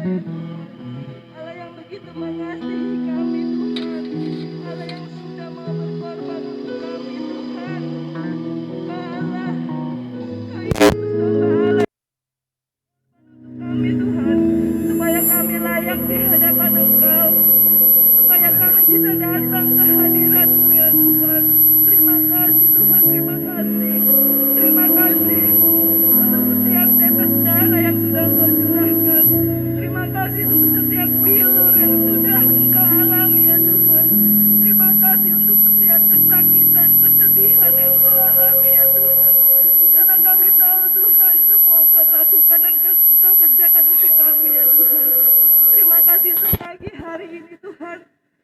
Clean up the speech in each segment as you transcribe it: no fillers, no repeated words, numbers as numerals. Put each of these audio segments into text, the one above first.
Allah yang begitu mengasihi kami Tuhan, Allah yang sudah mau berkorban untuk kami Tuhan. Allah, Kau Yesus adalah Allah untuk kami Tuhan, supaya kami layak di hadapan Engkau, supaya kami bisa datang ke hadirat-Mu ya Tuhan. Terima kasih Tuhan, terima kasih. Terima kasih untuk setiap tetes darah yang sudah Engkau curahkan. Terima kasih untuk setiap bilur yang sudah Engkau alami ya Tuhan. Terima kasih untuk setiap kesakitan, kesedihan yang Engkau alami ya Tuhan. Karena kami tahu Tuhan, semua Engkau lakukan dan Engkau kerjakan untuk kami ya Tuhan. Terima kasih untuk pagi hari ini Tuhan.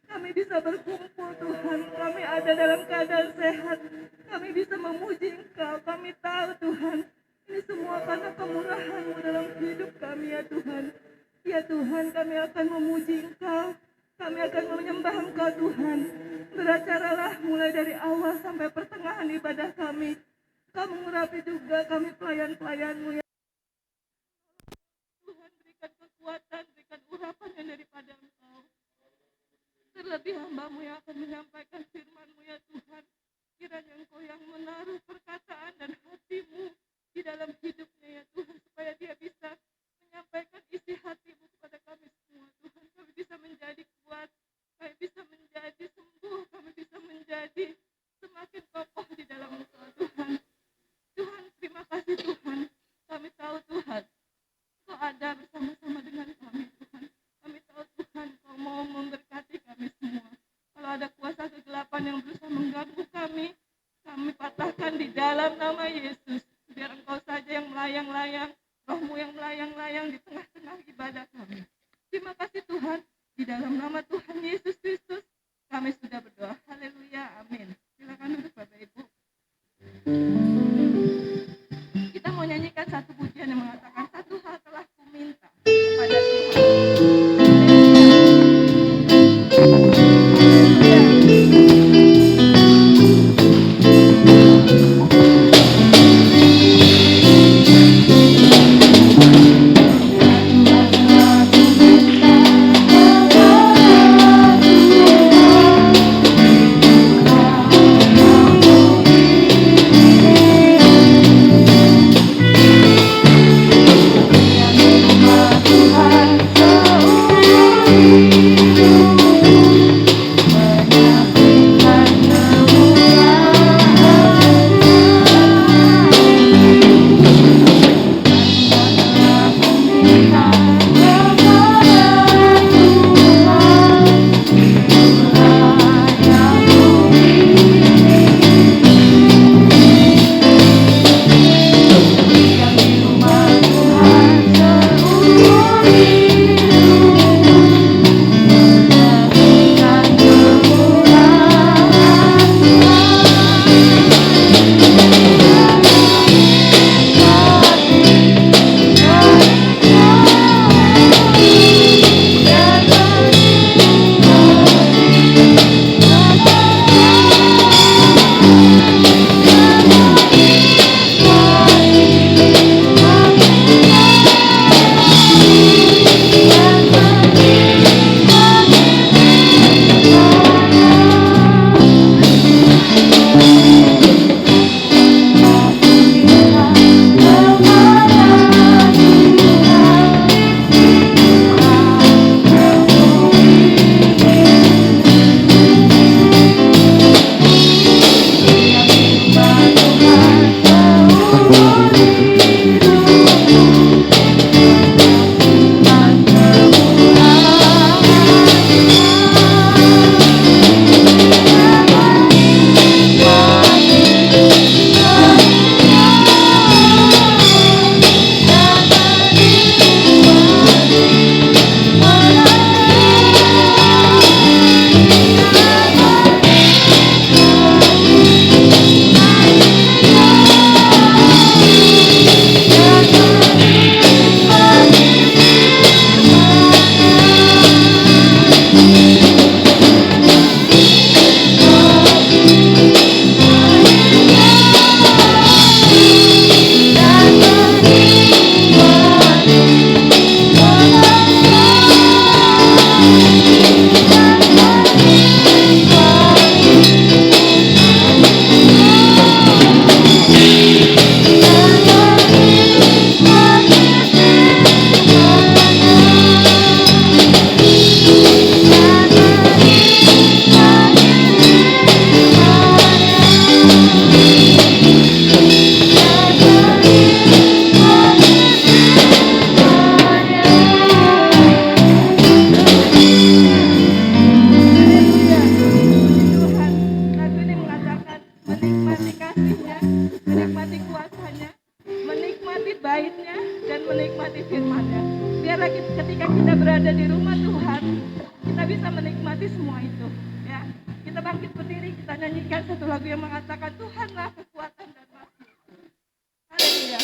Kami bisa berkumpul Tuhan, kami ada dalam keadaan sehat, kami bisa memuji Engkau. Kami tahu Tuhan, ini semua karena kemurahan-Mu dalam hidup kami ya Tuhan. Ya Tuhan, kami akan memuji Engkau, kami akan menyembah Engkau Tuhan. Beracaralah mulai dari awal sampai pertengahan ibadah kami. Kau mengurapi juga kami pelayan-pelayan-Mu ya Tuhan. Berikan kekuatan, berikan urapan yang daripada Engkau. Terlebih hamba-Mu yang akan menyampaikan firman-Mu ya Tuhan. Kiranya Engkau yang menaruh perkataan dan hati-Mu di dalam hidupnya ya Tuhan, supaya dia bisa menyampaikan isi hati-Mu kepada kami semua Tuhan. Kami bisa menjadi kuat, kami bisa menjadi sembuh, kami bisa menjadi semakin kokoh di dalam Engkau Tuhan. Tuhan, terima kasih Tuhan. Kami tahu Tuhan, Engkau ada bersama-sama dengan kami Tuhan. Kami tahu Tuhan, Kau mau memberkati kami semua. Kalau ada kuasa kegelapan yang berusaha mengganggu kami patahkan di dalam nama Yesus. Biar Engkau saja yang melayang-layang, Roh-Mu yang melayang-layang di tengah-tengah ibadah kami. Terima kasih Tuhan, di dalam nama Tuhan Yesus Kristus kami sudah berdoa. Haleluya, amin. Silakan duduk Bapak Ibu. Kita mau nyanyikan satu pujian yang mengatakan, satu hal telah kuminta kepada Tuhan. berada di rumah Tuhan, kita bisa menikmati semua itu. Ya, kita bangkit berdiri, kita nyanyikan satu lagu yang mengatakan Tuhanlah kekuatan dan makhluk. Haleluya.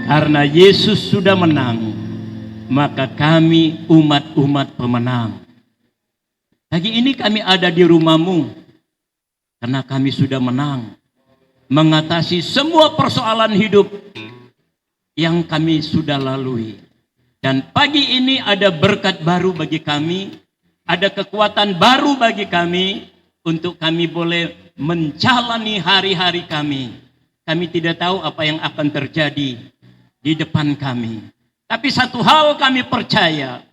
Karena Yesus sudah menang, maka kami umat-umat pemenang. Pagi ini kami ada di rumahmu karena kami sudah menang mengatasi semua persoalan hidup yang kami sudah lalui. Dan pagi ini ada berkat baru bagi kami, ada kekuatan baru bagi kami untuk kami boleh menjalani hari-hari kami. Kami tidak tahu apa yang akan terjadi di depan kami. Tapi satu hal kami percaya,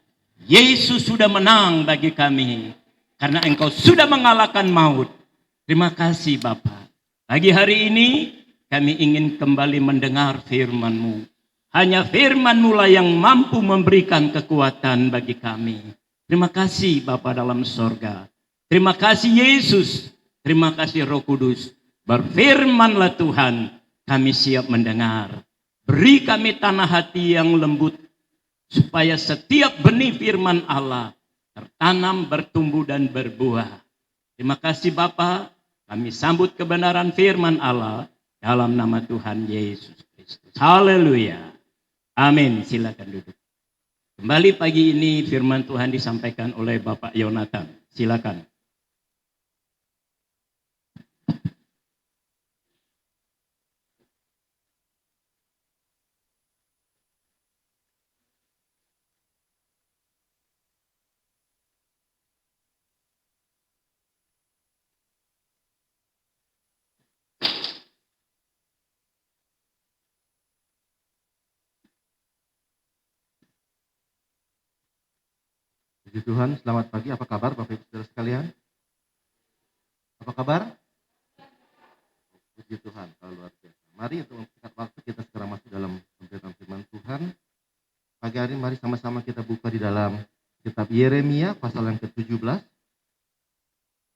Yesus sudah menang bagi kami. Karena engkau sudah mengalahkan maut. Terima kasih Bapa. Pagi hari ini kami ingin kembali mendengar firman-Mu. Hanya firman-Mu lah yang mampu memberikan kekuatan bagi kami. Terima kasih Bapa dalam sorga. Terima kasih Yesus. Terima kasih Roh Kudus. Berfirmanlah Tuhan, kami siap mendengar. Beri kami tanah hati yang lembut, supaya setiap benih firman Allah tertanam, bertumbuh, dan berbuah. Terima kasih Bapa. Kami sambut kebenaran firman Allah dalam nama Tuhan Yesus Kristus. Haleluya. Amin. Silakan duduk. Kembali pagi ini firman Tuhan disampaikan oleh Bapak Yonatan. Silakan. Puji Tuhan, selamat pagi. Apa kabar Bapak Ibu Saudara sekalian? Apa kabar? Puji Tuhan, kalau luar biasa. Mari untuk mempersingkat waktu kita segera masuk dalam pemberitaan firman Tuhan. Pagi hari mari sama-sama kita buka di dalam kitab Yeremia pasal yang ke-17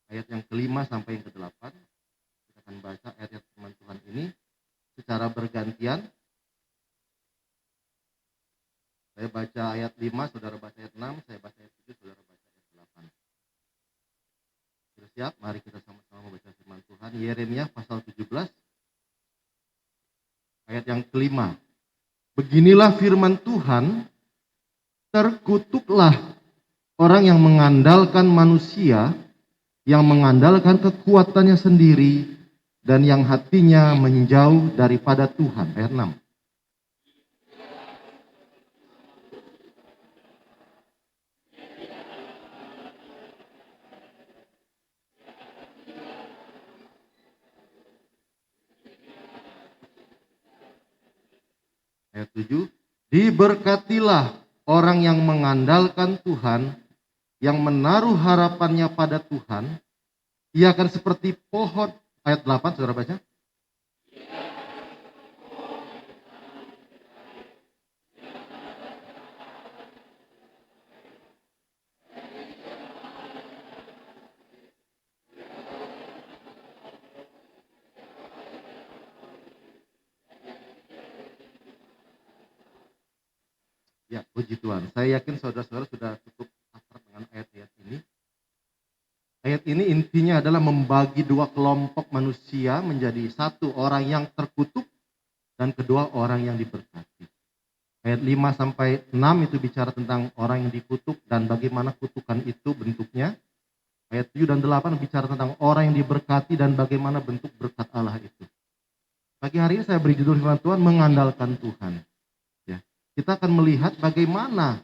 ayat yang ke-5 sampai yang ke-8. Kita akan baca ayat firman Tuhan ini secara bergantian. Saya baca ayat 5, saudara baca ayat 6, saya baca ayat 7, saudara baca ayat 8. Sudah siap? Mari kita sama-sama membaca firman Tuhan. Yeremia pasal 17 ayat yang ke-5. Beginilah firman Tuhan, terkutuklah orang yang mengandalkan manusia, yang mengandalkan kekuatannya sendiri, dan yang hatinya menjauh daripada Tuhan. Ayat 6. Ayat 7, diberkatilah orang yang mengandalkan Tuhan, yang menaruh harapannya pada Tuhan. Ia akan seperti pohon. Ayat 8, saudara baca. Ya, puji Tuhan. Saya yakin saudara-saudara sudah cukup akrab dengan ayat-ayat ini. Ayat ini intinya adalah membagi dua kelompok manusia menjadi satu, orang yang terkutuk dan kedua, orang yang diberkati. Ayat 5 sampai 6 itu bicara tentang orang yang dikutuk dan bagaimana kutukan itu bentuknya. Ayat 7 dan 8 bicara tentang orang yang diberkati dan bagaimana bentuk berkat Allah itu. Pagi hari ini saya beri judul firman Tuhan, mengandalkan Tuhan. Kita akan melihat bagaimana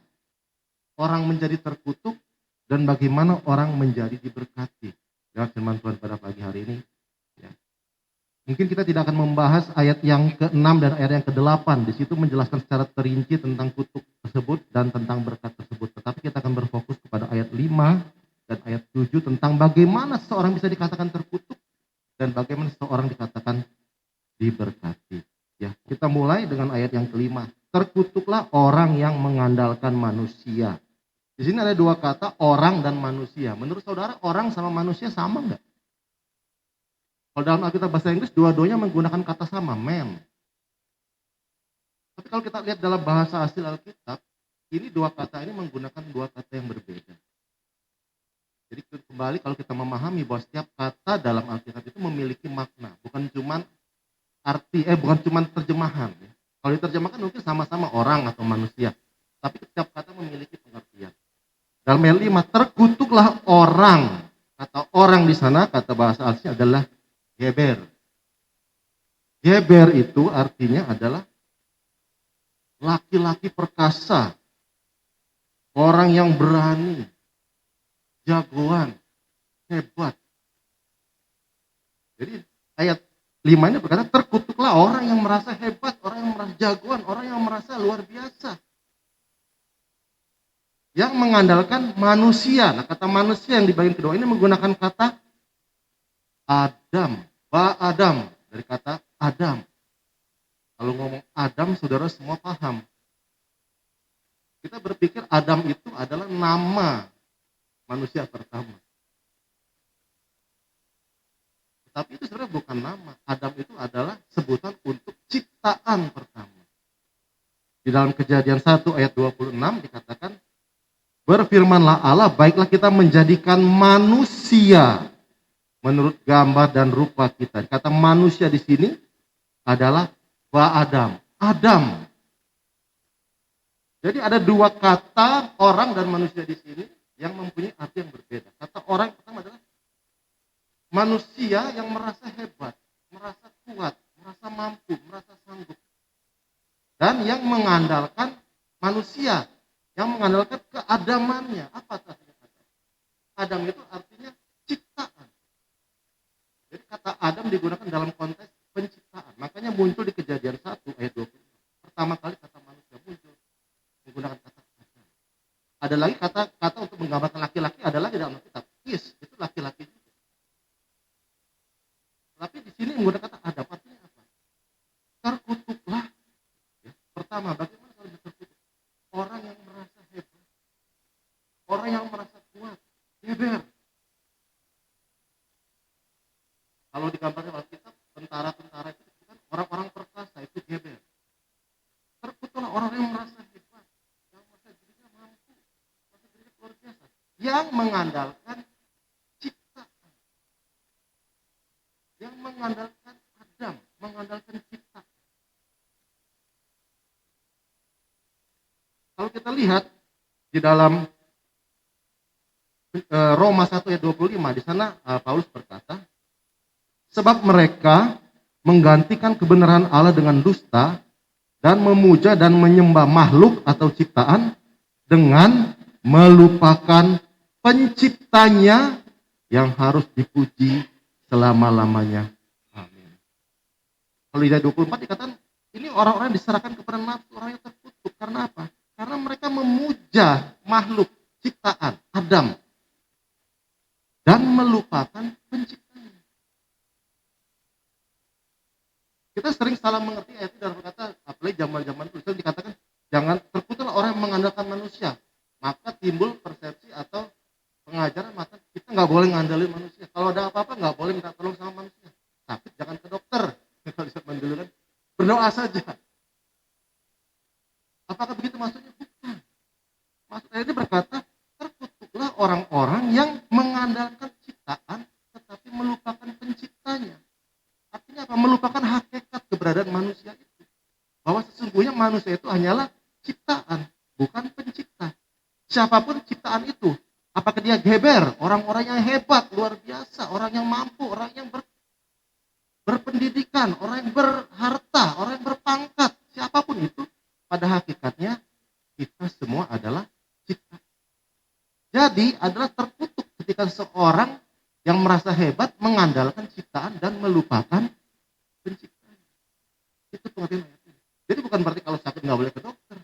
orang menjadi terkutuk dan bagaimana orang menjadi diberkati. Lewat firman Tuhan pada pagi hari ini. Ya. Mungkin kita tidak akan membahas ayat yang ke-6 dan ayat yang ke-8. Di situ menjelaskan secara terinci tentang kutuk tersebut dan tentang berkat tersebut. Tetapi kita akan berfokus kepada ayat 5 dan ayat 7 tentang bagaimana seseorang bisa dikatakan terkutuk dan bagaimana seseorang dikatakan diberkati. Ya, kita mulai dengan ayat yang ke-5. Terkutuklah orang yang mengandalkan manusia. Di sini ada dua kata, orang dan manusia. Menurut saudara, orang sama manusia sama enggak? Kalau dalam Alkitab bahasa Inggris, dua-duanya menggunakan kata sama, man. Tapi kalau kita lihat dalam bahasa asli Alkitab, ini dua kata ini menggunakan dua kata yang berbeda. Jadi kembali kalau kita memahami bahwa setiap kata dalam Alkitab itu memiliki makna, bukan cuma arti, bukan cuma terjemahan. Ya. Kalau diterjemahkan mungkin sama-sama orang atau manusia, tapi setiap kata memiliki pengertian. Dalam ayat 5, terkutuklah orang. Kata orang di sana, kata bahasa aslinya adalah geber. Geber itu artinya adalah laki-laki perkasa, orang yang berani, jagoan, hebat. Jadi ayat 5 ini berkata, terkutuklah orang yang merasa hebat, orang yang merasa jagoan, orang yang merasa luar biasa. Yang mengandalkan manusia. Nah, kata manusia yang di bagian kedua ini menggunakan kata Adam, Adam, dari kata Adam. Kalau ngomong Adam, saudara semua paham. Kita berpikir Adam itu adalah nama manusia pertama. Tapi itu sebenarnya bukan nama. Adam itu adalah sebutan untuk ciptaan pertama. Di dalam Kejadian 1 ayat 26 dikatakan, berfirmanlah Allah, baiklah kita menjadikan manusia menurut gambar dan rupa kita. Kata manusia di sini adalah Adam. Adam. Jadi ada dua kata orang dan manusia di sini yang mempunyai arti yang berbeda. Kata orang pertama adalah manusia yang merasa hebat, merasa kuat, merasa mampu, merasa sanggup. Dan yang mengandalkan manusia, yang mengandalkan keadamannya. Apa artinya kata? Adam itu artinya ciptaan. Jadi kata Adam digunakan dalam konteks penciptaan. Makanya muncul di Kejadian 1 ayat 20. Pertama kali kata manusia muncul menggunakan kata Adam. Ada lagi kata untuk menggambarkan laki-laki, ada lagi dalam Alkitab. Is, itu laki-laki juga. Tapi di sini menggunakan kata Adam, artinya apa? Terkutuklah. Ya, pertama, bagaimana kalau terkutuk? Orang yang merasa hebat, orang yang merasa kuat, geber. Kalau digambarkan oleh Alkitab, tentara-tentara itu kan orang-orang perkasa, itu geber. Terkutuklah orang yang merasa hebat, yang merasa dirinya mampu, merasa dirinya luar biasa, yang mengandalkan ciptaan, yang mengandalkan Adam, mengandalkan ciptaan. Kalau kita lihat di dalam Roma 1 ayat 25, di sana Paulus berkata, sebab mereka menggantikan kebenaran Allah dengan dusta dan memuja dan menyembah makhluk atau ciptaan dengan melupakan penciptanya yang harus dipuji selama-lamanya. Amin. Kalau di ayat 24 dikatakan, ini orang-orang yang diserahkan kepada nafsu, orang yang terkutuk. Karena apa? Karena mereka memuja makhluk ciptaan Adam dan melupakan penciptanya. Kita sering salah mengerti ayat itu dalam kata, apalagi zaman-zaman itu dikatakan jangan terkutuklah orang yang mengandalkan manusia. Maka timbul persepsi atau pengajaran maka kita nggak boleh ngandalin manusia. Kalau ada apa-apa nggak boleh minta tolong sama manusia. Sakit jangan ke dokter. Kalau zaman dulu kan berdoa saja. Apakah begitu maksudnya? Bukan. Maksud ayat ini berkata, terkutuklah orang-orang yang mengandalkan ciptaan tetapi melupakan penciptanya. Artinya apa? Melupakan hakikat keberadaan manusia itu. Bahwa sesungguhnya manusia itu hanyalah ciptaan, bukan pencipta. Siapapun ciptaan itu, apakah dia geber, orang-orang yang hebat, luar biasa, orang yang mampu, orang yang berpendidikan, orang yang berharta, orang yang berpangkat, siapapun itu, pada hakikatnya kita semua adalah ciptaan. Jadi adalah terkutuk ketika seorang yang merasa hebat mengandalkan ciptaan dan melupakan penciptaan. Itu pengertian ayat ini. Jadi bukan berarti kalau sakit nggak boleh ke dokter.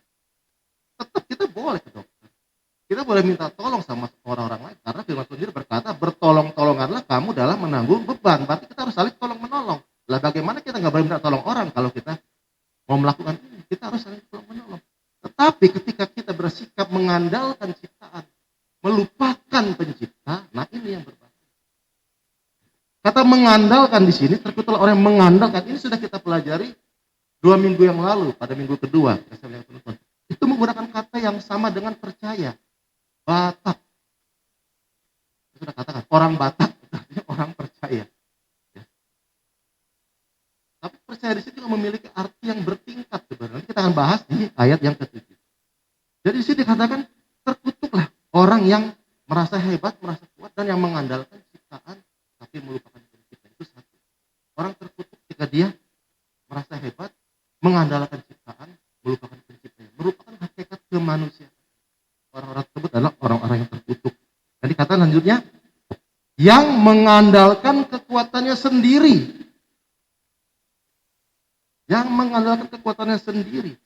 Tetap kita boleh ke dokter. Kita boleh minta tolong sama orang-orang lain. Karena firman Tuhan sendiri berkata, bertolong-tolonganlah kamu dalam menanggung beban. Berarti kita harus saling tolong-menolong. Lah bagaimana kita nggak boleh minta tolong orang kalau kita mau melakukan ini? Kita harus saling tolong-menolong. Tetapi ketika kita bersikap mengandalkan ciptaan, melupakan pencipta, nah ini yang berbahaya. Kata mengandalkan di sini, terkutuklah orang yang mengandalkan. Ini sudah kita pelajari 2 minggu yang lalu, pada minggu kedua. Itu menggunakan kata yang sama dengan percaya. Batak. Saya sudah katakan, orang Batak artinya orang percaya. Ya. Tapi percaya di sini juga memiliki arti yang bertingkat sebenarnya. Nanti kita akan bahas di ayat yang ke-7. Jadi di sini dikatakan terkutuklah orang yang merasa hebat, merasa kuat, dan yang mengandalkan ciptaan tapi melupakan pencipta. Itu satu. Orang terkutuk ketika dia merasa hebat, mengandalkan ciptaan, melupakan pencipta. Merupakan hakikat kemanusiaan. Orang-orang tersebut adalah orang-orang yang terkutuk. Dan dikatakan lanjutnya, yang mengandalkan kekuatannya sendiri. Yang mengandalkan kekuatannya sendiri.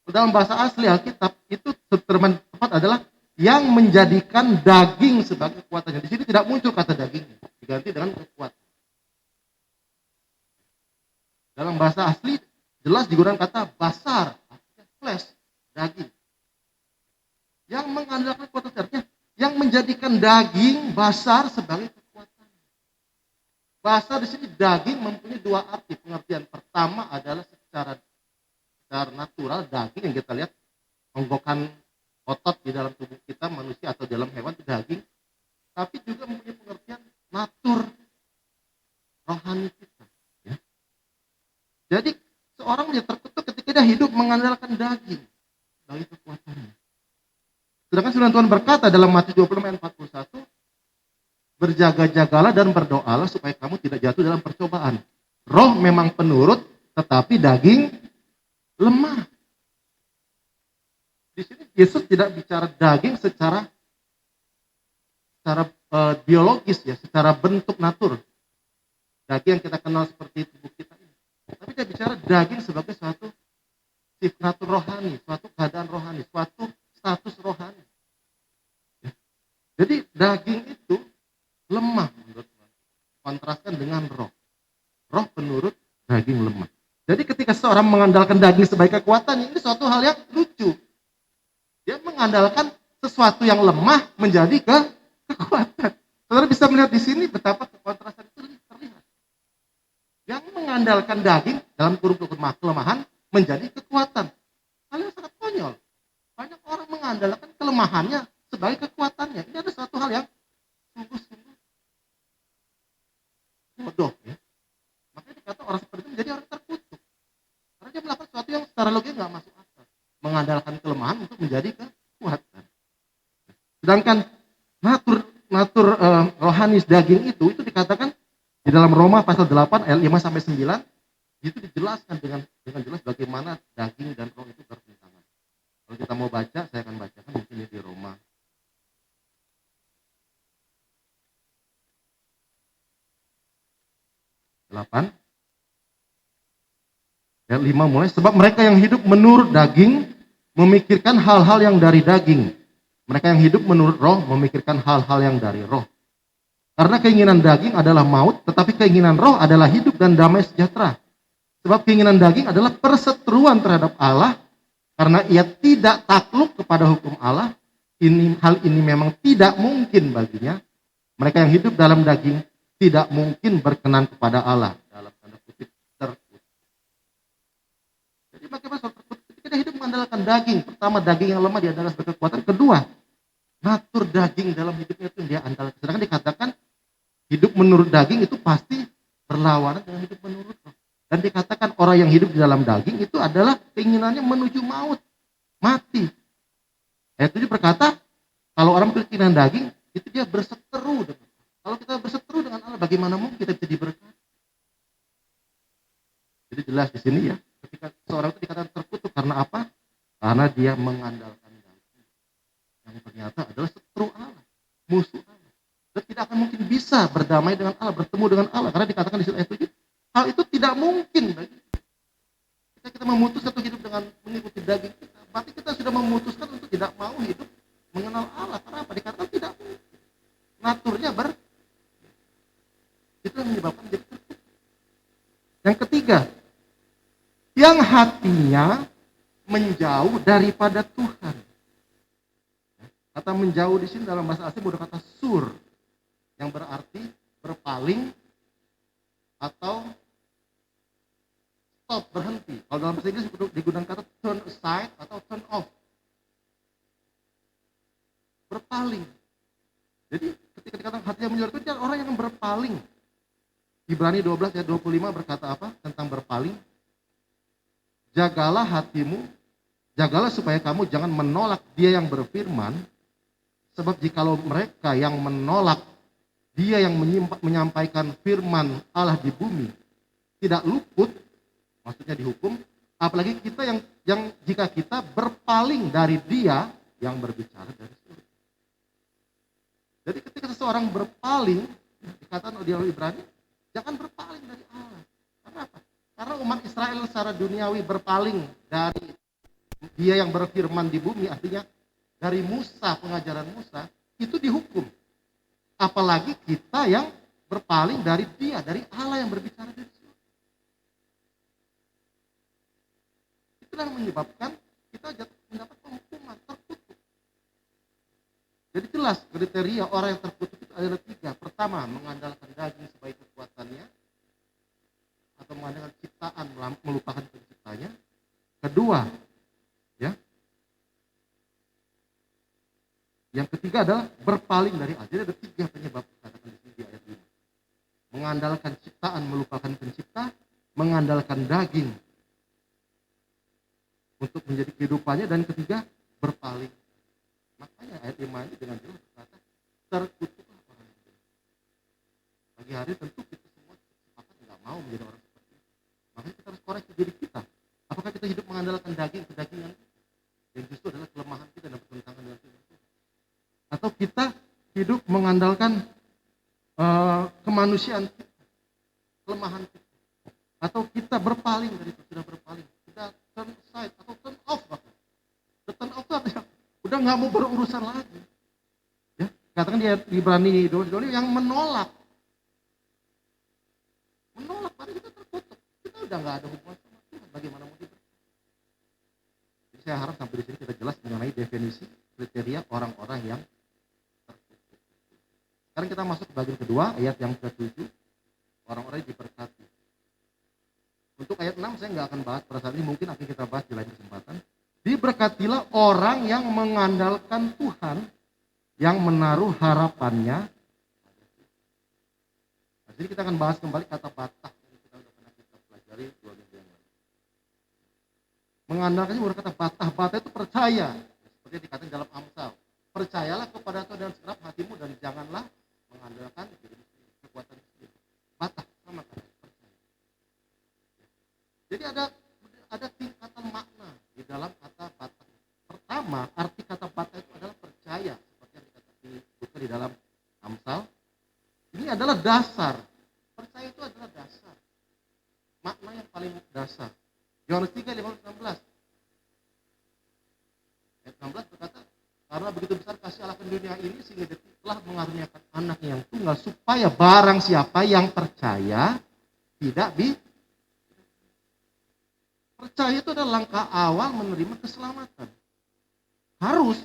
Dalam bahasa asli Alkitab itu terjemahan tepat adalah yang menjadikan daging sebagai kekuatannya. Di sini tidak muncul kata daging, diganti dengan kekuatan. Dalam bahasa asli jelas digunakan kata basar, artinya flesh, daging. Yang mengandalkan kekuatan artinya yang menjadikan daging basar sebagai kekuatan. Basar di sini daging mempunyai dua arti. Pengertian pertama adalah secara natural daging yang kita lihat menggokan otot di dalam tubuh kita manusia atau dalam hewan itu daging, tapi juga mempunyai pengertian natur rohani kita. Ya. Jadi seorang menjadi terkutuk ketika dia hidup mengandalkan daging sebagai kekuatannya. Sedangkan firman Tuhan berkata dalam Matius 26 ayat 41, berjaga-jagalah dan berdoalah supaya kamu tidak jatuh dalam percobaan. Roh memang penurut, tetapi daging lemah. Di sini Yesus tidak bicara daging secara biologis ya, secara bentuk natur. Daging yang kita kenal seperti tubuh kita ini. Tapi dia bicara daging sebagai suatu sifat natur rohani, suatu keadaan rohani, suatu status rohani. Ya. Jadi daging itu lemah menurut Tuhan. Kontraskan dengan roh. Roh penurut, daging lemah. Jadi ketika seorang mengandalkan daging sebagai kekuatan, ini suatu hal yang lucu. Dia mengandalkan sesuatu yang lemah menjadi kekuatan. Saudara bisa melihat di sini betapa kontrasan itu terlihat. Yang mengandalkan daging dalam kurung kelemahan menjadi kekuatan. Hal yang sangat konyol. Banyak orang mengandalkan kelemahannya sebagai kekuatannya. Ini ada suatu hal yang sungguh-sungguh bodoh. Ya. Makanya dikata orang seperti itu menjadi orang terkutuk. Karena dia melakukan sesuatu yang secara logis nggak masuk akal. Mengandalkan kelemahan untuk menjadi kekuatan. Sedangkan natur rohani daging itu dikatakan di dalam Roma pasal 8 ayat 5 sampai 9 itu dijelaskan dengan jelas bagaimana daging dan roh itu bertentangan. Kalau kita mau baca, saya akan bacakan mungkin di Roma 8 ayat 5 mulai, sebab mereka yang hidup menurut daging memikirkan hal-hal yang dari daging. Mereka yang hidup menurut roh memikirkan hal-hal yang dari roh. Karena keinginan daging adalah maut, tetapi keinginan roh adalah hidup dan damai sejahtera. Sebab keinginan daging adalah perseteruan terhadap Allah, karena ia tidak takluk kepada hukum Allah. Hal ini memang tidak mungkin baginya. Mereka yang hidup dalam daging tidak mungkin berkenan kepada Allah. Dalam tanda kutip terkutuk. Jadi bagaimana soal terkutuk? Ketika hidup mengandalkan daging, pertama daging yang lemah dia adalah sebagai kekuatan. Kedua, natur daging dalam hidupnya itu yang dia andalkan. Sedangkan dikatakan hidup menurut daging itu pasti berlawanan dengan hidup menurut roh. Dan dikatakan orang yang hidup di dalam daging itu adalah keinginannya menuju maut, mati. Ayat 7 berkata, kalau orang berkeinginan daging, itu dia berseteru dengan Allah. Kalau kita berseteru dengan Allah, bagaimana mungkin kita bisa diberkati? Jadi jelas di sini ya, ketika seorang itu dikatakan terkutuk karena apa? Karena dia mengandalkan daging yang ternyata adalah seteru Allah, musuh Allah. Dan tidak akan mungkin bisa berdamai dengan Allah, bertemu dengan Allah. Karena dikatakan di ayat 7, hal itu tidak mungkin bagi kita. Ketika kita memutuskan untuk hidup dengan mengikuti daging kita, berarti kita sudah memutuskan untuk tidak mau hidup mengenal Allah. Karena apa? Dikatakan tidak mungkin. Naturnya itu yang menyebabkan jadi terkutuk. Yang ketiga, yang hatinya menjauh daripada Tuhan. Kata menjauh di sini dalam bahasa asli ada kata sur, yang berarti berpaling atau stop, berhenti. Kalau dalam bahasa Inggris digunakan kata turn aside atau turn off. Berpaling. Jadi ketika dikatakan hatinya menjauh itu dia orang yang berpaling. Ibrani 12 ayat 25 berkata apa tentang berpaling? jagalah hatimu, jagalah supaya kamu jangan menolak Dia yang berfirman, sebab jikalau mereka yang menolak Dia yang menyampaikan firman Allah di bumi tidak luput, maksudnya dihukum, apalagi kita yang jika kita berpaling dari Dia yang berbicara dari surga. Jadi ketika seseorang berpaling, dikatakan di Ibrani, jangan berpaling dari Allah. Karena apa? Karena umat Israel secara duniawi berpaling dari Dia yang berfirman di bumi, artinya dari Musa, pengajaran Musa, itu dihukum. Apalagi kita yang berpaling dari Dia, dari Allah yang berbicara dari surga. Itulah yang menyebabkan kita mendapat hukuman, terkutuk. Jadi jelas kriteria orang yang terkutuk itu adalah 3. Pertama, mengandalkan daging sebagai kekuatannya, atau mengandalkan ciptaan melupakan penciptanya. Kedua, ya. Yang ketiga adalah berpaling dari Allah. Jadi ada 3 penyebab katakan di sini di ayat 5. Mengandalkan ciptaan melupakan pencipta, mengandalkan daging untuk menjadi kehidupannya, dan ketiga berpaling. Makanya ayat 5 ini dengan jelas berkata, terkutuklah orang itu. Pagi hari tentu kita semua sepakat nggak mau menjadi orang seperti itu. Makanya kita harus koreksi diri kita. Apakah kita hidup mengandalkan kedagingan yang justru adalah kelemahan kita dan bertentangan dengan firman Tuhan? Atau kita hidup mengandalkan kemanusiaan kita, kelemahan kita. Atau kita berpaling dari itu, sudah berpaling. Kita turn aside atau turn off bahkan. Turn off itu artinya udah nggak mau berurusan lagi. Ya, katakan di Ibrani 12 yang menolak. Menolak, pada kita terkutuk. Kita udah nggak ada hubungan sama Tuhan. Bagaimana mau diberkati? Jadi saya harap sampai di sini kita jelas mengenai definisi kriteria orang-orang yang terkutuk. Sekarang kita masuk ke bagian kedua, ayat yang ke-7. Orang-orang yang diberkati. Untuk ayat 6 saya nggak akan bahas pada saat ini, mungkin akan kita bahas di lain kesempatan. Diberkatilah orang yang mengandalkan Tuhan, yang menaruh harapannya. Nah, jadi kita akan bahas kembali kata batah yang kita sudah pernah kita pelajari 2 minggu yang lalu. Mengandalkannya bukan kata batah. Batah itu percaya, seperti yang dikatakan dalam Amsal. Percayalah kepada Tuhan dengan segenap hatimu dan janganlah mengandalkan kekuatan sendiri. Batah sama kata percaya. Jadi ada tingkatan makna di dalam kata batah. Pertama, arti kata batah itu adalah percaya, seperti yang disebutkan di dalam Amsal. Ini adalah dasar. Percaya itu adalah dasar. Makna yang paling dasar. Yohanes 3, 15-16. Ayat 16 berkata, karena begitu besar kasih Allah ke dunia ini sehingga Dia telah mengaruniakan anaknya yang tunggal, supaya barang siapa yang percaya tidak percaya itu adalah langkah awal menerima keselamatan. Harus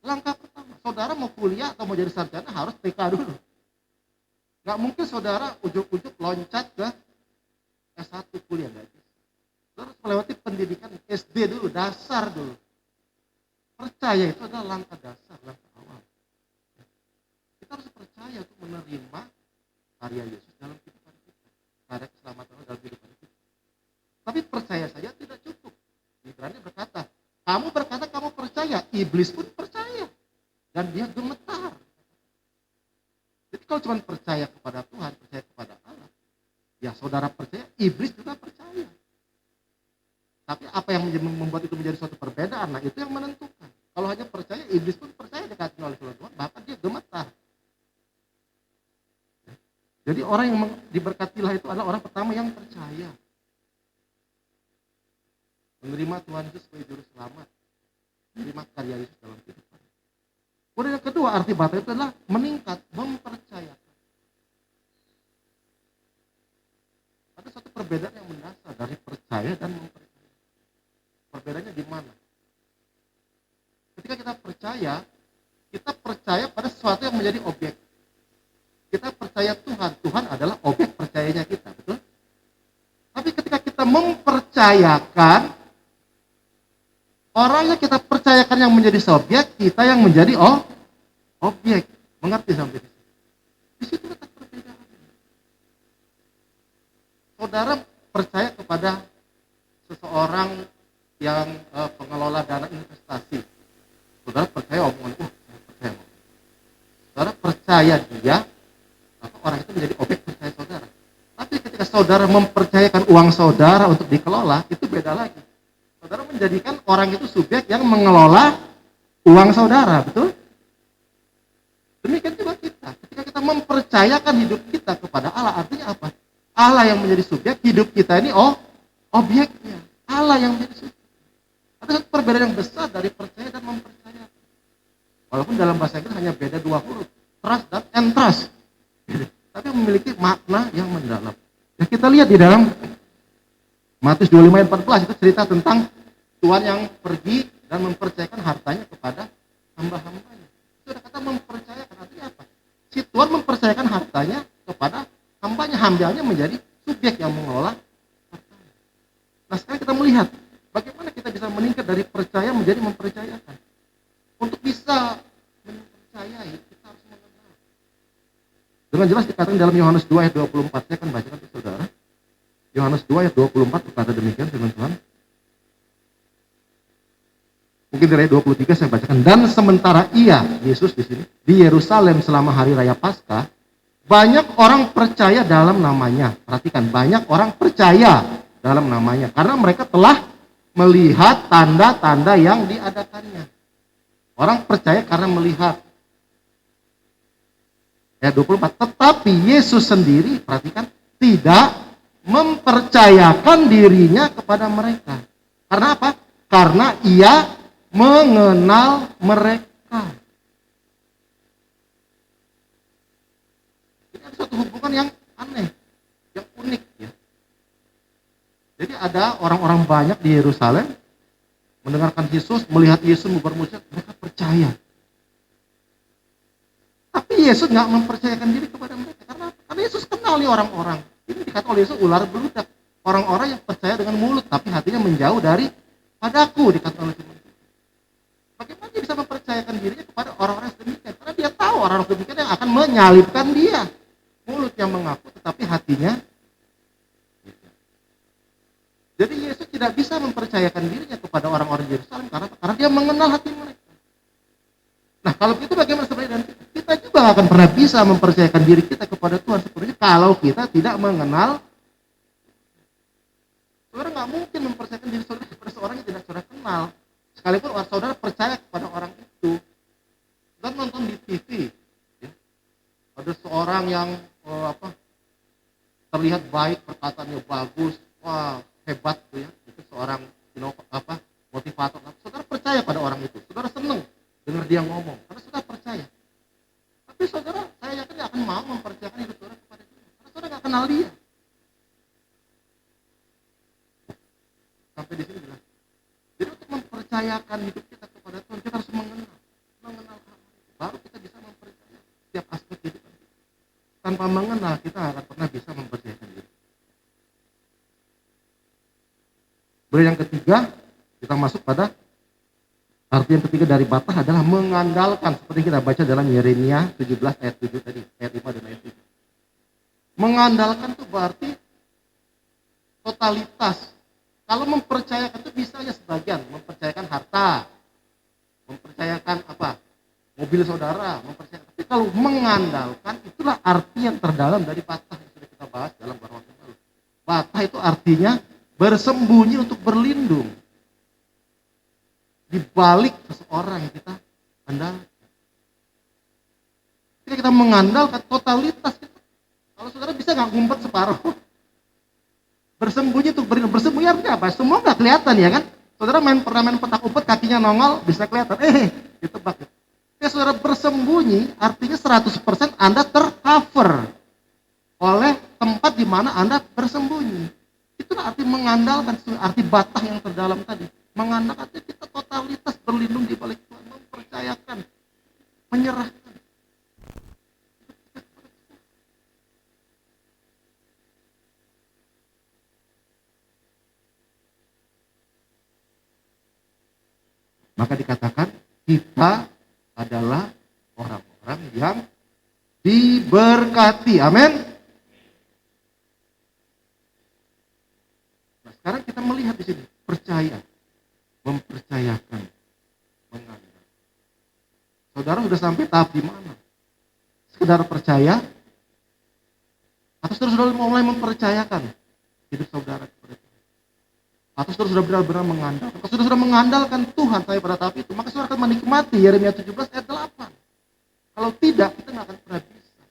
langkah pertama. Saudara mau kuliah atau mau jadi sarjana harus TK dulu. Gak mungkin saudara ujuk-ujuk loncat ke S1 kuliah, gak bisa. Saudara harus melewati pendidikan SD dulu, dasar dulu. Percaya itu adalah langkah dasar, langkah awal. Kita harus percaya untuk menerima karya Yesus dalam kehidupan kita, karya keselamatan dalam kehidupan kita. Tapi percaya saja tidak cukup. Ibrani berkata, kamu berkata kamu percaya, iblis pun percaya. Dan dia gemetar. Jadi kalau cuma percaya kepada Tuhan, percaya kepada Allah, ya saudara percaya, iblis juga percaya. Tapi apa yang membuat itu menjadi suatu perbedaan, nah itu yang menentukan. Kalau hanya percaya, iblis pun percaya dikatakan oleh Tuhan, bahkan dia gemetar. Jadi orang yang diberkatilah itu adalah orang pertama yang percaya. Menerima Tuhan Yesus sebagai juru selamat, menerima karya Yesus dalam kehidupan. Kemudian yang kedua, arti batah itu adalah meningkat, mempercayakan. Ada satu perbedaan yang mendasar dari percaya dan mempercayai. Perbedaannya di mana? Ketika kita percaya pada sesuatu yang menjadi objek. Kita percaya Tuhan, Tuhan adalah objek percayanya kita, betul? Tapi ketika kita mempercayakan, orang yang kita percayakan yang menjadi subjek, kita yang menjadi objek. Mengerti sampai di situ? Di situ letak perbedaan. Saudara percaya kepada seseorang saudara mempercayakan uang saudara untuk dikelola, itu beda lagi. Saudara menjadikan orang itu subjek yang mengelola uang saudara, betul? Demikian juga kita. Ketika kita mempercayakan hidup kita kepada Allah, artinya apa? Allah yang menjadi subjek, hidup kita ini objeknya. Allah yang menjadi subjek. Ada satu perbedaan yang besar dari percaya dan mempercayai. Walaupun dalam bahasa Inggris hanya beda 2 huruf, trust dan entrust. Tapi memiliki makna yang mendalam. Ya, kita lihat di dalam Matius 25 ayat 14 itu cerita tentang tuan yang pergi dan mempercayakan hartanya kepada hamba-hambanya. Itu ada kata mempercayakan, artinya apa? Si tuan mempercayakan hartanya kepada hambanya menjadi subjek yang mengelola hartanya. Nah, sekarang kita melihat bagaimana kita bisa meningkat dari percaya menjadi mempercayakan. Untuk bisa mempercayai, kita harus mengenal. Dengan jelas dikatakan dalam Yohanes 2 ayat 24, saya akan bacakan ke saudara. Yohanes 2 ayat 24 berkata demikian firman Tuhan. Mungkin dari ayat 23 saya bacakan. Dan sementara ia, Yesus di sini, di Yerusalem selama hari raya Paskah, banyak orang percaya dalam namanya. Perhatikan, banyak orang percaya dalam namanya. Karena mereka telah melihat tanda-tanda yang diadakannya. Orang percaya karena melihat. Ayat 24, tetapi Yesus sendiri, perhatikan, tidak mempercayakan dirinya kepada mereka. Karena apa? Karena ia mengenal mereka. Ini ada suatu hubungan yang aneh, yang unik ya. Jadi ada orang-orang banyak di Yerusalem mendengarkan Yesus, melihat Yesus bermujizat, mereka percaya. Tapi Yesus nggak mempercayakan diri kepada mereka. Karena apa? Karena Yesus kenal nih orang-orang. Ini dikatakan oleh Yesus ular beludak. Orang-orang yang percaya dengan mulut, tapi hatinya menjauh dari padaku, dikatakan oleh Tuhan. Bagaimana dia bisa mempercayakan dirinya kepada orang-orang yang demikian? Karena dia tahu orang-orang demikian yang akan menyalibkan dia. Mulutnya mengaku, tetapi hatinya. Jadi Yesus tidak bisa mempercayakan dirinya kepada orang-orang Yerusalem karena dia mengenal hati mereka. Nah, kalau begitu bagaimana sebenarnya? Dan kita juga akan pernah bisa mempercayakan diri kita kepada Tuhan sebenarnya kalau kita tidak mengenal. Saudara nggak mungkin mempercayakan diri saudara kepada seorang yang tidak saudara kenal. Sekalipun saudara percaya kepada orang itu. Dan nonton di TV, ya, ada seorang yang terlihat baik, perkataannya bagus, wah hebat tuh ya, itu seorang motivator. Saudara percaya pada orang itu, saudara senang dengar dia ngomong, karena saudara percaya. Tapi saudara, saya yakin dia akan mau mempercayakan hidup saudara kepada dia, karena saudara nggak kenal dia. Sampai di sini bilang. Jadi untuk mempercayakan hidup kita kepada Tuhan, kita harus mengenal Allah. Baru kita bisa mempercayai setiap aspek kehidupan kita. Tanpa mengenal, kita nggak akan pernah bisa mempercayakan diri. Kemudian yang ketiga, kita masuk pada arti yang ketiga dari batah adalah mengandalkan. Seperti kita baca dalam Yeremia 17 ayat 7 tadi, ayat 5 dan ayat 7. Mengandalkan itu berarti totalitas. Kalau mempercayakan itu bisa hanya sebagian, mempercayakan harta, mempercayakan apa? Mobil saudara, mempercayakan. Tapi kalau mengandalkan, itulah arti yang terdalam dari batah yang sudah kita bahas dalam beberapa waktu lalu. Batah itu artinya bersembunyi untuk berlindung di balik seseorang yang kita andalkan. Ketika kita mengandalkan totalitas kita, kalau saudara bisa nggak ngumpet separuh, bersembunyi untuk berlindung. Bersembunyi artinya apa? Semua nggak kelihatan ya kan? Saudara pernah main petak umpet, kakinya nongol, bisa kelihatan. Ditebak. Ya, saudara bersembunyi artinya 100% Anda tercover oleh tempat di mana Anda bersembunyi. Itulah arti mengandalkan, arti batah yang terdalam tadi. Mengandalkan kita totalitas berlindung di balik Tuhan, mempercayakan, menyerahkan. Maka dikatakan kita adalah orang-orang yang diberkati. Amin. Nah, sekarang kita melihat di sini percaya, mempercayakan, mengandalkan. Saudara sudah sampai tahap di mana? Sekedar percaya atau Atau saudara sudah mulai mempercayakan hidup saudara kepada Tuhan? Atau saudara sudah benar-benar mengandalkan? Kalau saudara sudah mengandalkan Tuhan sampai pada tahap itu, maka saudara akan menikmati Yeremia 17 ayat 8. Kalau tidak, kita nggak akan pernah bisa.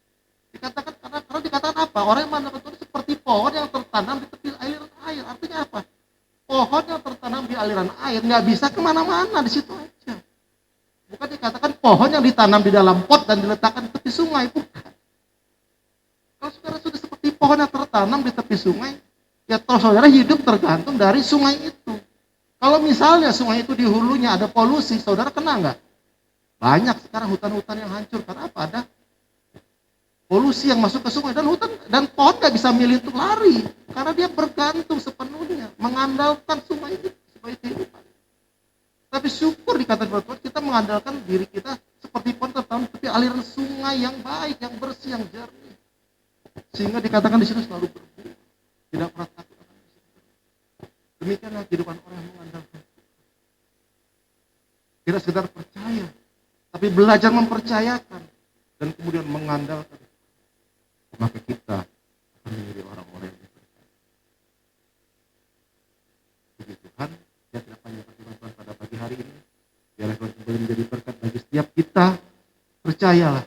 Dikatakan karena dikatakan apa? Orang yang mengandalkan Tuhan seperti pohon yang tertanam di tepi aliran air. Artinya apa? Pohon yang tertanam di aliran air nggak bisa kemana-mana, di situ aja. Bukan dikatakan pohon yang ditanam di dalam pot dan diletakkan di tepi sungai, bukan. Kalau saudara sudah seperti pohon yang tertanam di tepi sungai, ya terus saudara hidup tergantung dari sungai itu. Kalau misalnya sungai itu di hulunya ada polusi, saudara kena nggak? Banyak sekarang hutan-hutan yang hancur, karena apa? Ada polusi yang masuk ke sungai, dan hutan dan pohon nggak bisa milih untuk lari, karena dia bergantung sepenuhnya, mengandalkan sungai itu sebagai kehidupan. Tapi syukur dikatakan Tuhan, kita mengandalkan diri kita seperti pohon tertanam tapi aliran sungai yang baik, yang bersih, yang jernih. Sehingga dikatakan di sini selalu berbuah, tidak pernah takut akan musuh. Demikianlah kehidupan orang yang mengandalkan Tuhan. Tidak sekedar percaya, tapi belajar mempercayakan dan kemudian mengandalkan. Maka kita akan menjadi orang-orang yang diberkati. Puji Tuhan, saya tidak panjang firman Tuhan pada pagi hari ini. Biarlah Tuhan kembali menjadi berkat bagi setiap kita. Percayalah,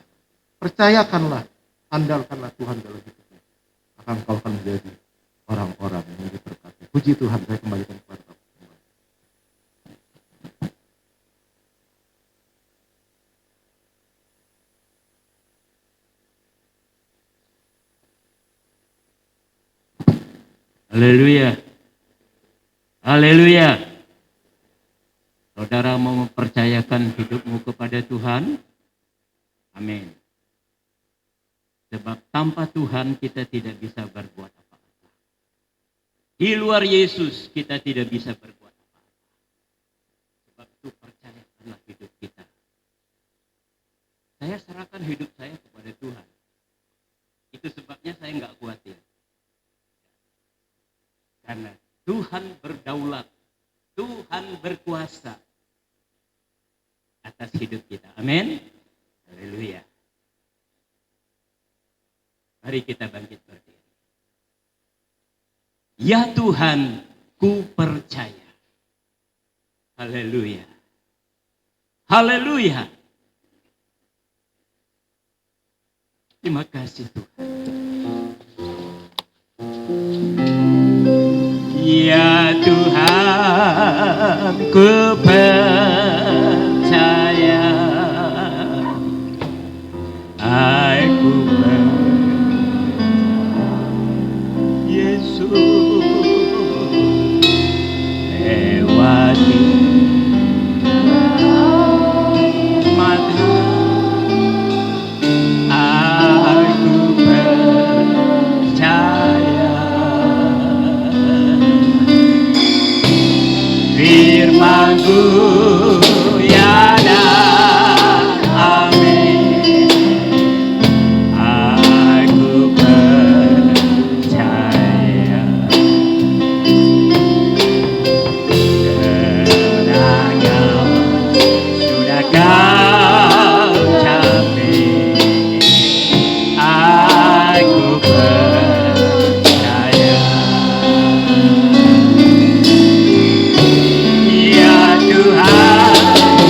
percayakanlah, andalkanlah Tuhan dalam hidupnya. Kau akan menjadi orang-orang yang diberkati. Puji Tuhan, saya kembalikan kepada Bapak. Haleluya. Haleluya. Saudara mau mempercayakan hidupmu kepada Tuhan? Amin. Sebab tanpa Tuhan kita tidak bisa berbuat apa-apa. Di luar Yesus kita tidak bisa berbuat apa-apa. Sebab itu percayakanlah hidup kita. Saya serahkan hidup saya kepada Tuhan. Itu sebabnya saya nggak khawatir. Karena Tuhan berdaulat, Tuhan berkuasa atas hidup kita. Amin. Haleluya. Mari kita bangkit berdiri. Ya Tuhan, ku percaya. Haleluya. Haleluya. Terima kasih Tuhan. Ya Tuhan, ku percaya, aku Yesus lewati mata, aku percaya. Firman-Mu ya dan amin. Aku percaya kemenangan sudah Kau capai. Aku percaya. Ya Tuhan,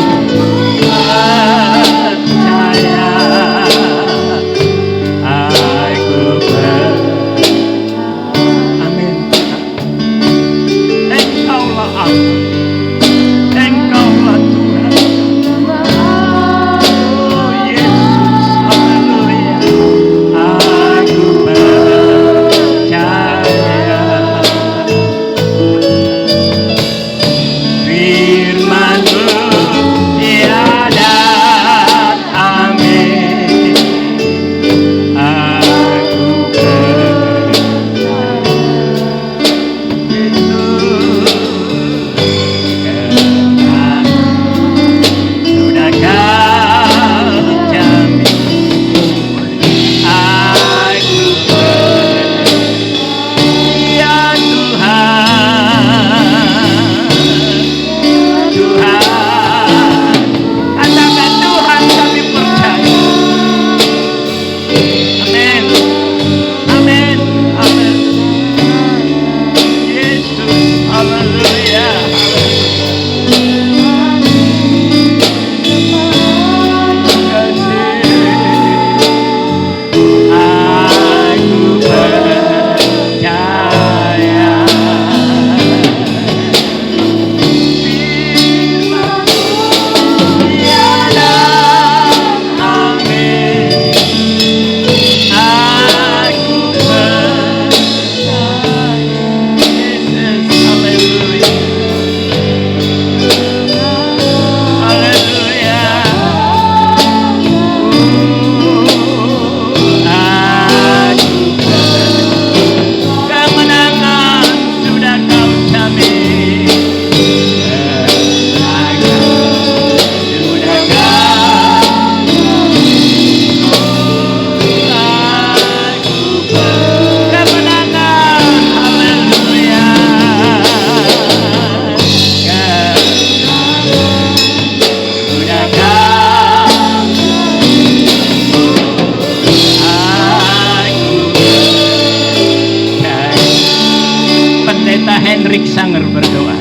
Hendrik Sanger berdoa.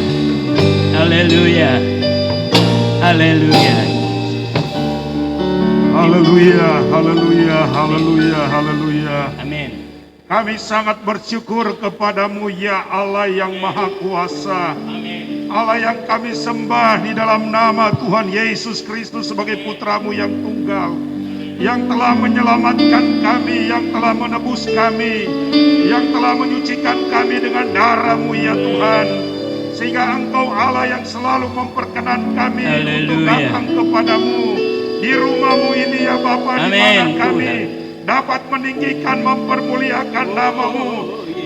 Haleluya. Haleluya. Haleluya, haleluya, haleluya, haleluya. Amin. Kami sangat bersyukur kepadamu ya Allah yang Maha Kuasa. Amin. Allah yang kami sembah di dalam nama Tuhan Yesus Kristus sebagai putramu yang tunggal. Yang telah menyelamatkan kami, yang telah menebus kami, yang telah menyucikan kami dengan darah-Mu ya Tuhan. Sehingga Engkau Allah yang selalu memperkenan kami untuk datang kepadamu. Di rumah-Mu ini ya Bapa, di mana kami dapat meninggikan, mempermuliakan nama-Mu,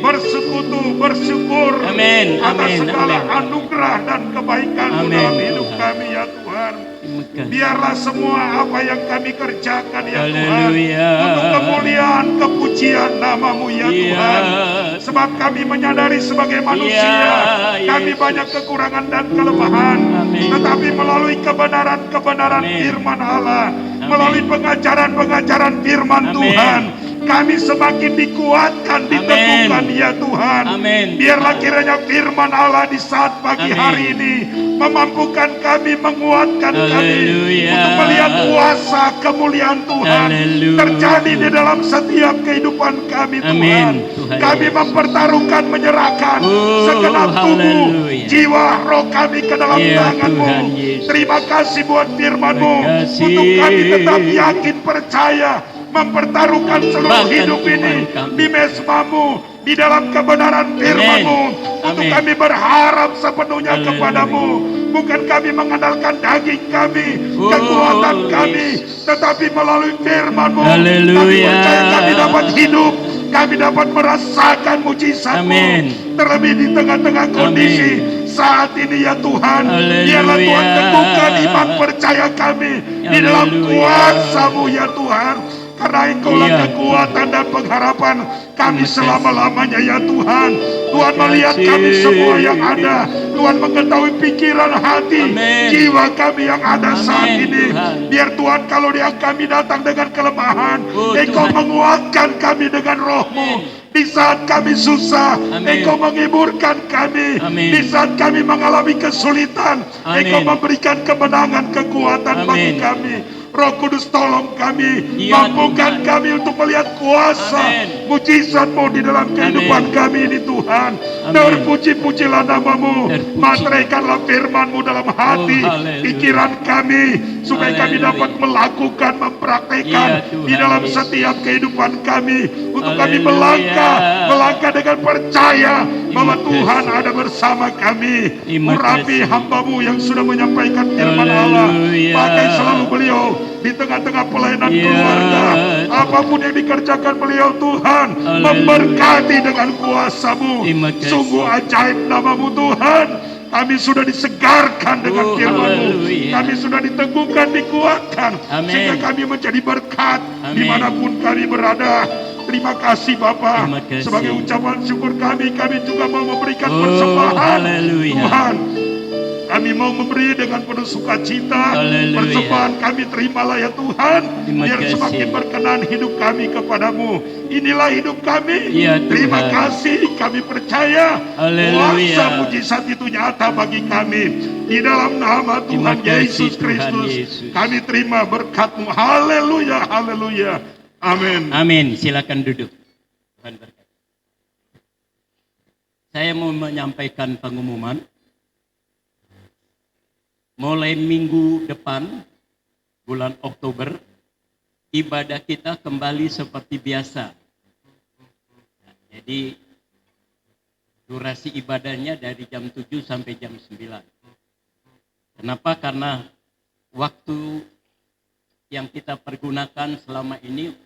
bersekutu, bersyukur atas segala anugerah dan kebaikan-Mu dalam hidup kami ya Tuhan. Biarlah semua apa yang kami kerjakan ya Tuhan untuk kemuliaan, kepujian nama-Mu ya Tuhan. Sebab kami menyadari sebagai manusia kami banyak kekurangan dan kelemahan. Tetapi melalui kebenaran-kebenaran firman Allah, melalui pengajaran-pengajaran firman Tuhan, kami semakin dikuatkan, diteguhkan ya Tuhan. Biarlah kiranya firman Allah di saat pagi hari ini memampukan kami, menguatkan kami untuk melihat kuasa kemuliaan Tuhan terjadi di dalam setiap kehidupan kami Tuhan. Kami mempertaruhkan, menyerahkan segenap tubuh, jiwa, roh kami ke dalam tangan-Mu. Terima kasih buat firman-Mu, untuk kami tetap yakin, percaya, mempertaruhkan seluruh hidup ini di mesbah-Mu, di dalam kebenaran firman-Mu, untuk kami berharap sepenuhnya kepadamu. Bukan kami mengandalkan daging kami, kekuatan kami, tetapi melalui firman-Mu kami percaya kami dapat hidup, kami dapat merasakan mujizat-Mu. Terlebih di tengah-tengah kondisi saat ini ya Tuhan, biarlah Tuhan teguhkan iman percaya kami di dalam kuasa-Mu ya Tuhan. Karena Engkaulah kekuatan dan pengharapan kami selama-lamanya ya Tuhan. Tuhan melihat kami semua yang ada. Tuhan mengetahui pikiran hati, jiwa kami yang ada saat ini. Biar Tuhan kalau kami datang dengan kelemahan, Engkau menguatkan kami dengan roh-Mu. Di saat kami susah, Engkau menghiburkan kami. Di saat kami mengalami kesulitan, Engkau memberikan kemenangan, kekuatan bagi kami. Roh Kudus tolong kami, mampukan kami untuk melihat kuasa mujizat-Mu di dalam kehidupan kami ini Tuhan. Terpuji-pujilah nama-Mu, materaikanlah firman-Mu dalam hati, pikiran kami, supaya kami dapat melakukan, mempraktekkan di dalam setiap kehidupan kami. Untuk kami melangkah dengan percaya bahwa Tuhan ada bersama kami. Urapi hamba-Mu yang sudah menyampaikan firman Allah, pakai selalu beliau di tengah-tengah pelayanan keluarga, apapun yang dikerjakan beliau Tuhan, memberkati dengan kuasa-Mu. Sungguh ajaib nama-Mu Tuhan. Kami sudah disegarkan dengan firman-Mu, kami sudah diteguhkan, dikuatkan, sehingga kami menjadi berkat dimanapun kami berada. Terima kasih Bapa. Sebagai ucapan syukur kami juga mau memberikan persembahan Tuhan. Kami mau memberi dengan penuh sukacita. Persembahan kami terimalah ya Tuhan. Biar semakin berkenan hidup kami kepadamu. Inilah hidup kami. Terima kasih, kami percaya kuasa mujizat itu nyata bagi kami. Di dalam nama Tuhan Yesus Kristus kami terima berkat-Mu. Haleluya, haleluya. Amin. Amin. Silakan duduk. Tuhan berkati. Saya mau menyampaikan pengumuman. Mulai minggu depan, bulan Oktober, ibadah kita kembali seperti biasa. Jadi, durasi ibadahnya dari jam 7 sampai jam 9. Kenapa? Karena waktu yang kita pergunakan selama ini,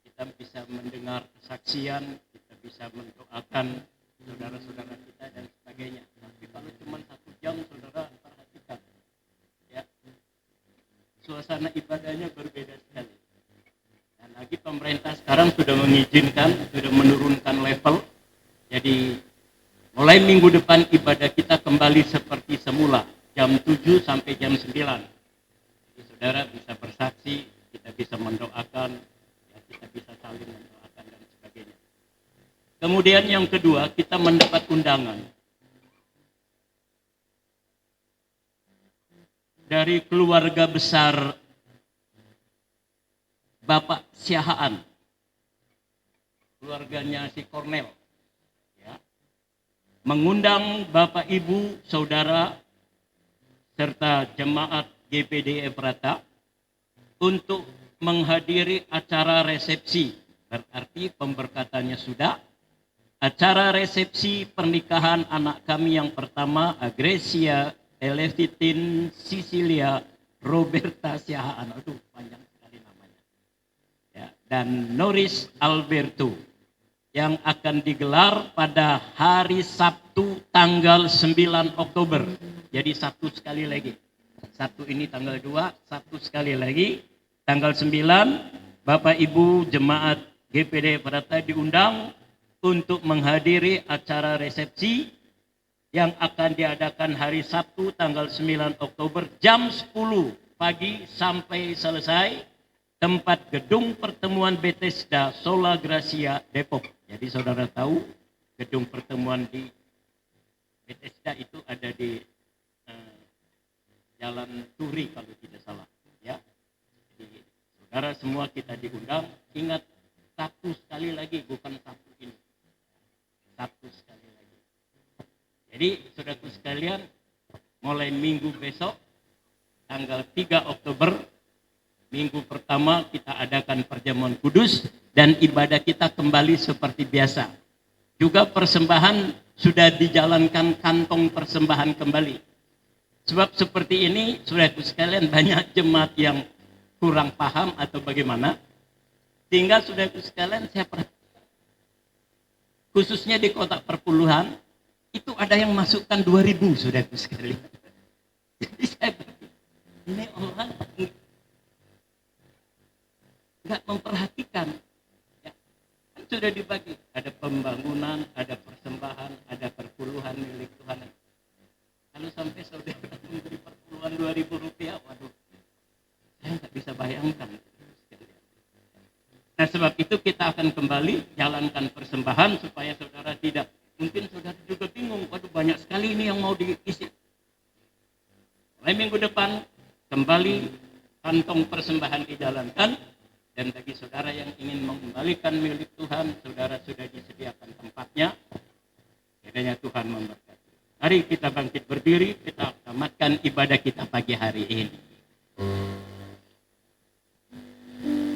kita bisa mendengar kesaksian, kita bisa mendoakan saudara-saudara kita dan sebagainya. Tapi kalau cuma 1 jam, saudara perhatikan. Ya, suasana ibadahnya berbeda sekali. Dan lagi pemerintah sekarang sudah mengizinkan, sudah menurunkan level. Jadi mulai minggu depan ibadah kita kembali seperti semula, jam 7 sampai jam 9. Jadi saudara bisa bersaksi, kita bisa mendoakan, ya, kita bisa saling mendoakan dan sebagainya. Kemudian yang kedua, kita mendapat undangan. dari keluarga besar Bapak Siahaan, keluarganya si Kornel, ya, mengundang Bapak Ibu, Saudara, serta jemaat GPD Efrata untuk menghadiri acara resepsi, berarti pemberkatannya sudah. Acara resepsi pernikahan anak kami yang pertama, Agresia Elevitin Cecilia Roberta Siahaan, aduh panjang sekali namanya, ya, dan Norris Alberto, yang akan digelar pada hari Sabtu tanggal 9 Oktober. Jadi Sabtu sekali lagi. Sabtu ini tanggal 2, Sabtu sekali lagi. Tanggal 9, Bapak Ibu Jemaat GPD Efrata diundang untuk menghadiri acara resepsi yang akan diadakan hari Sabtu tanggal 9 Oktober jam 10 pagi sampai selesai. Tempat gedung pertemuan Bethesda Sola Gracia Depok. Jadi saudara tahu gedung pertemuan di Bethesda itu ada di Jalan Turi kalau tidak salah, ya. Jadi saudara semua kita diundang. Ingat, Sabtu sekali lagi, bukan Sabtu ini. Sabtu sekali lagi. Jadi saudaraku sekalian, mulai minggu besok tanggal 3 Oktober, minggu pertama kita adakan perjamuan kudus dan ibadah kita kembali seperti biasa. Juga persembahan sudah dijalankan kantong persembahan kembali. Sebab seperti ini, saudaraku sekalian, banyak jemaat yang kurang paham atau bagaimana. Sehingga saudaraku sekalian, saya perhatikan, khususnya di kotak perpuluhan, itu ada yang masukkan 2.000, saudaraku sekalian. Jadi saya berpikir, ini orang nggak memperhatikan. Ya, kan sudah dibagi, ada pembangunan, ada persembahan, ada perpuluhan milik Tuhan. Kalau sampai saudara memberi perpuluhan 2.000 rupiah, waduh, saya nggak bisa bayangkan. Nah sebab itu kita akan kembali jalankan persembahan supaya saudara tidak, mungkin saudara juga bingung, waduh banyak sekali ini yang mau diisi. Mulai minggu depan kembali kantong persembahan dijalankan, dan bagi saudara yang ingin mengembalikan milik Tuhan, saudara sudah disediakan tempatnya. Kiranya Tuhan memberkati. Mari kita bangkit berdiri, kita tamatkan ibadah kita pagi hari ini.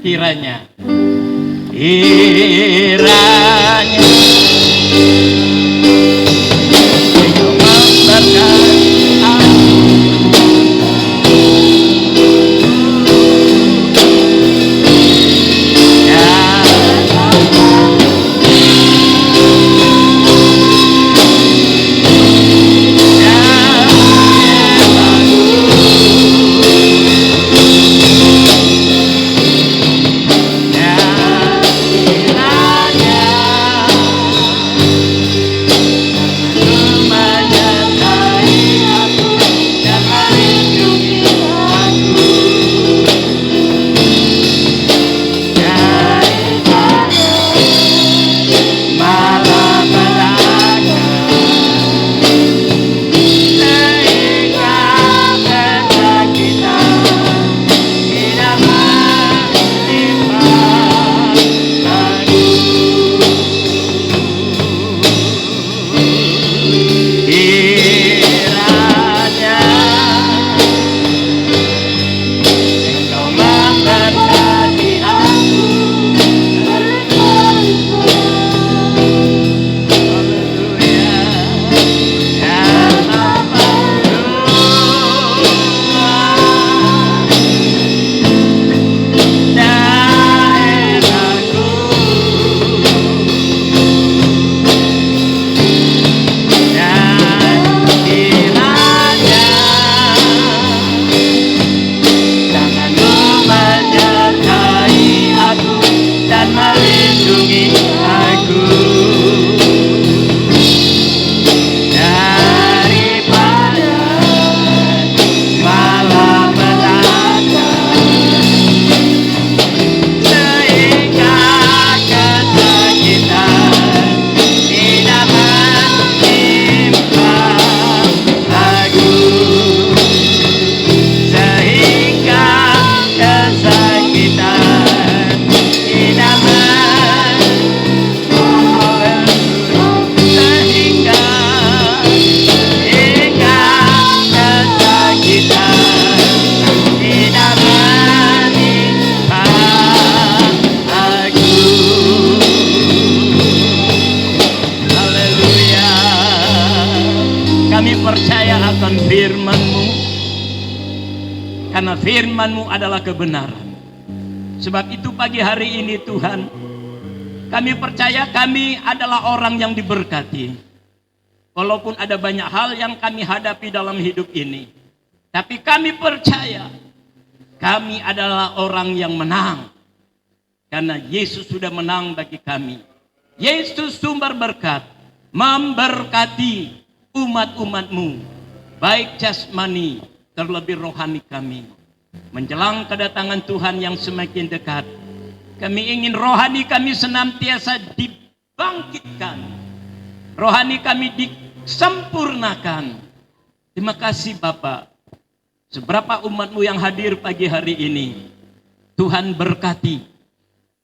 Kiranya Kami percaya akan firman-Mu, karena firman-Mu adalah kebenaran. Sebab itu pagi hari ini Tuhan, kami percaya kami adalah orang yang diberkati. Walaupun ada banyak hal yang kami hadapi dalam hidup ini, tapi kami percaya kami adalah orang yang menang. Karena Yesus sudah menang bagi kami. Yesus sumber berkat, memberkati umat-umat-Mu, baik jasmani terlebih rohani kami. Menjelang kedatangan Tuhan yang semakin dekat, kami ingin rohani kami senantiasa dibangkitkan, rohani kami disempurnakan. Terima kasih Bapa. Seberapa umat-Mu yang hadir pagi hari ini, Tuhan berkati.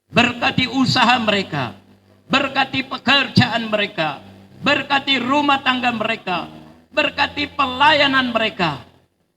Berkati usaha mereka, berkati pekerjaan mereka, berkati rumah tangga mereka, berkati pelayanan mereka,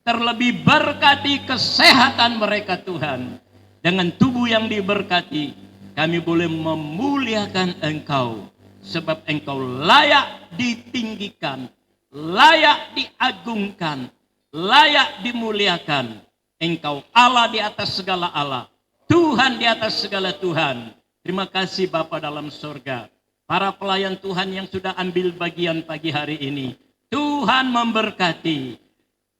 terlebih berkati kesehatan mereka Tuhan. Dengan tubuh yang diberkati, kami boleh memuliakan Engkau, sebab Engkau layak ditinggikan, layak diagungkan, layak dimuliakan. Engkau Allah di atas segala Allah, Tuhan di atas segala Tuhan. Terima kasih Bapa dalam surga. Para pelayan Tuhan yang sudah ambil bagian pagi hari ini, Tuhan memberkati.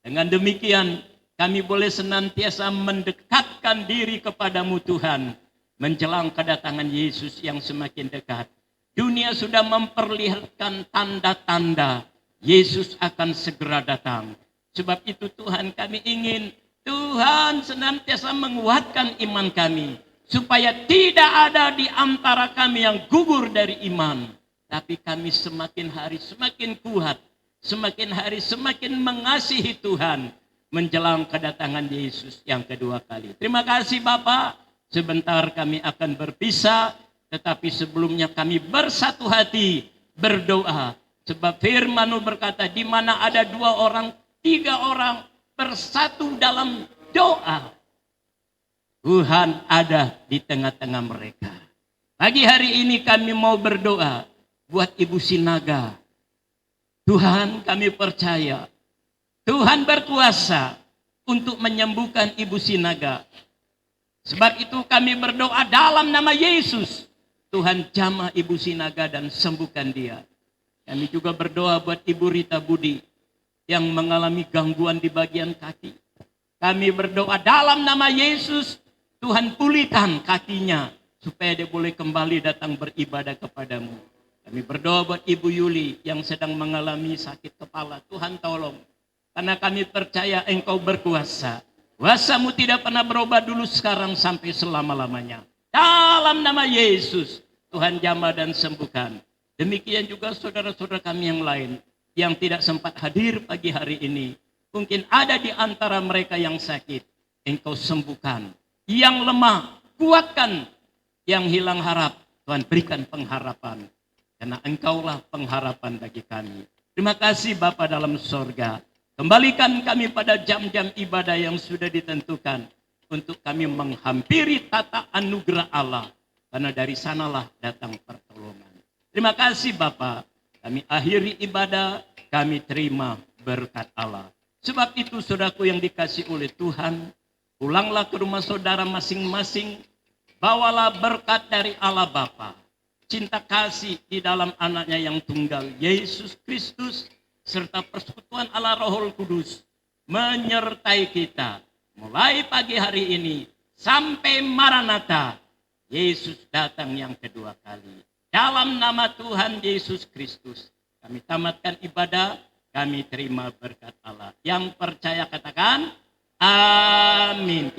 Dengan demikian kami boleh senantiasa mendekatkan diri kepadamu Tuhan. Menjelang kedatangan Yesus yang semakin dekat. Dunia sudah memperlihatkan tanda-tanda Yesus akan segera datang. Sebab itu Tuhan, kami ingin Tuhan senantiasa menguatkan iman kami, supaya tidak ada di antara kami yang gugur dari iman, tapi kami semakin hari semakin kuat, semakin hari semakin mengasihi Tuhan menjelang kedatangan Yesus yang kedua kali. Terima kasih Bapa. Sebentar kami akan berpisah, tetapi sebelumnya kami bersatu hati berdoa, sebab firman-Mu berkata, di mana ada 2 orang, 3 orang bersatu dalam doa, Tuhan ada di tengah-tengah mereka. Pagi hari ini kami mau berdoa buat Ibu Sinaga. Tuhan, kami percaya Tuhan berkuasa untuk menyembuhkan Ibu Sinaga. Sebab itu kami berdoa dalam nama Yesus. Tuhan jamah Ibu Sinaga dan sembuhkan dia. Kami juga berdoa buat Ibu Rita Budi yang mengalami gangguan di bagian kaki. Kami berdoa dalam nama Yesus, Tuhan pulihkan kakinya supaya dia boleh kembali datang beribadah kepadamu. Kami berdoa buat Ibu Yuli yang sedang mengalami sakit kepala. Tuhan tolong, karena kami percaya Engkau berkuasa. Kuasa-Mu tidak pernah berubah dulu, sekarang sampai selama-lamanya. Dalam nama Yesus, Tuhan jamah dan sembuhkan. Demikian juga saudara-saudara kami yang lain yang tidak sempat hadir pagi hari ini. Mungkin ada di antara mereka yang sakit, Engkau sembuhkan. Yang lemah, kuatkan. Yang hilang harap, Tuhan berikan pengharapan. Karena Engkaulah pengharapan bagi kami. Terima kasih Bapa dalam sorga. Kembalikan kami pada jam-jam ibadah yang sudah ditentukan, untuk kami menghampiri tata anugerah Allah. Karena dari sanalah datang pertolongan. Terima kasih Bapa. Kami akhiri ibadah, kami terima berkat Allah. Sebab itu saudaraku yang dikasih oleh Tuhan, pulanglah ke rumah saudara masing-masing, bawalah berkat dari Allah Bapa, cinta kasih di dalam anaknya yang tunggal, Yesus Kristus, serta persekutuan Allah Rohul Kudus, menyertai kita, mulai pagi hari ini, sampai Maranatha, Yesus datang yang kedua kali. Dalam nama Tuhan Yesus Kristus, kami tamatkan ibadah, kami terima berkat Allah. Yang percaya katakan, amin.